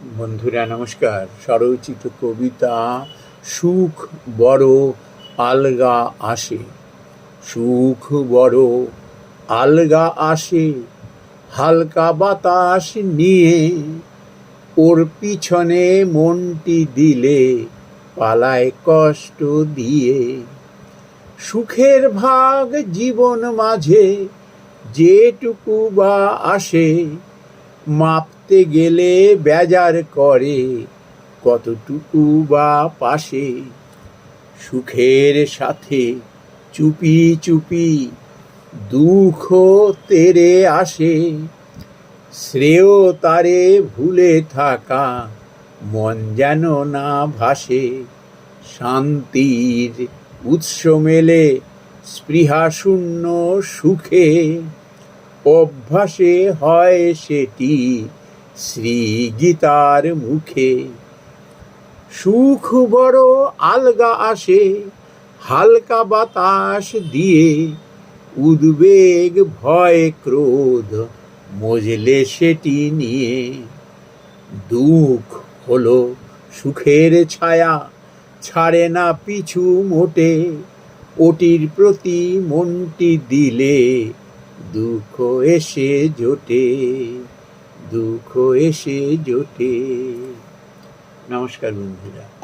বন্ধুরা নমস্কার। স্বরচিত কবিতা সুখ বড় আলগা আসে। সুখ বড় আলগা আসে, হালকা বাতাস নিয়ে। ওর পিছনে মনটি দিলে পালায় কষ্ট দিয়ে। সুখের ভাগ জীবন মাঝে যেটুকু বা আসে, মাপতে গেলে বেজার করে কতটুকু বা পাশে। সুখের সাথে চুপি চুপি দুঃখ তেরে আসে। শ্রেয় তারে ভুলে থাকা মন যেন না ভাসে। শান্তির উৎস মেলে স্পৃহা শূন্য সুখে। অভ্যাসে হয় সেটি শ্রীগীতার মুখে। সুখ বড় আলগা আসে, হালকা বাতাস দিয়ে। উদ্বেগ ভয় ক্রোধ মজলে সেটি নিয়ে। দুঃখ হলো সুখের ছায়া, ছাড়ে না পিছু মোটে। ওটির প্রতি মনটি দিলে দুঃখ এসে জোটে। দুঃখ এসে জোটে। নমস্কার বন্ধুরা।